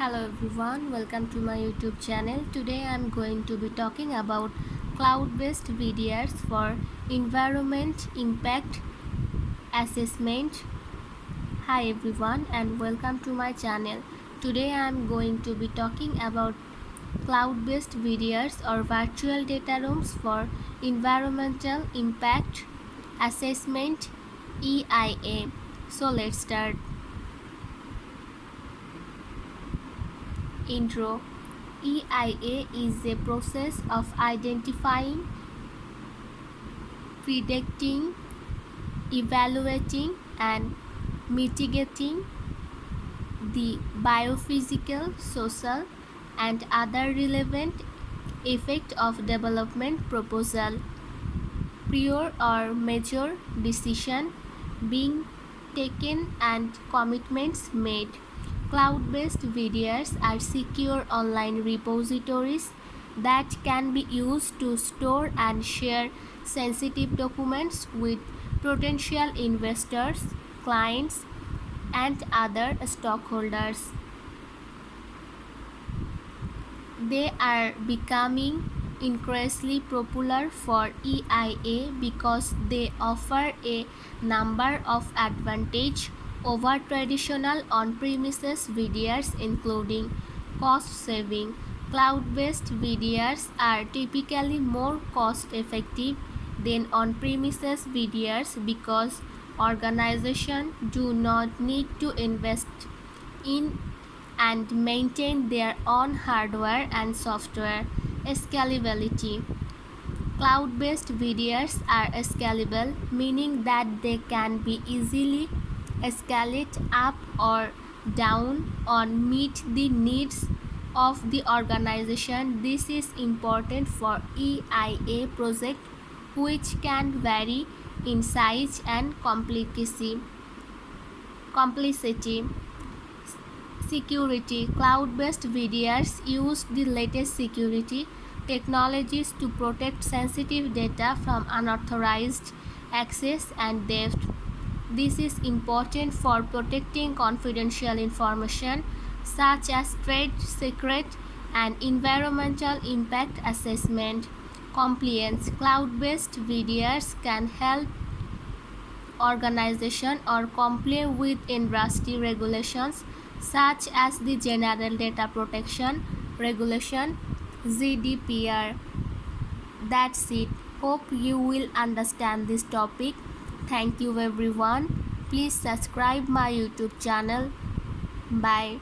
Hello everyone, welcome to my YouTube channel. Today I am going to be talking about cloud-based VDRs for environment impact assessment. Hi everyone and welcome to my channel. Today I am going to be talking about cloud-based VDRs or virtual data rooms for environmental impact assessment EIA. So let's start. Intro. EIA is a process of identifying, predicting, evaluating, and mitigating the biophysical, social, and other relevant effects of development proposal. Prior or major decision being taken and commitments made. Cloud-based VDRs are secure online repositories that can be used to store and share sensitive documents with potential investors, clients, and other stakeholders. They are becoming increasingly popular for EIA because they offer a number of advantages over traditional on-premises VDRs, including cost saving. Cloud-based VDRs are typically more cost-effective than on-premises VDRs because organizations do not need to invest in and maintain their own hardware and software. Scalability. Cloud-based VDRs are scalable, meaning that they can be easily scaled up or down or meet the needs of the organization. This is important for EIA projects, which can vary in size and complexity. Security. Cloud-based VDRs use the latest security technologies to protect sensitive data from unauthorized access and theft. This is important for protecting confidential information such as trade secret and environmental impact assessment. Compliance. Cloud-based VDRs can help organizations or comply with industry regulations such as the General Data Protection Regulation GDPR. That's it. Hope you will understand this topic. Thank you everyone. Please subscribe my YouTube channel. Bye.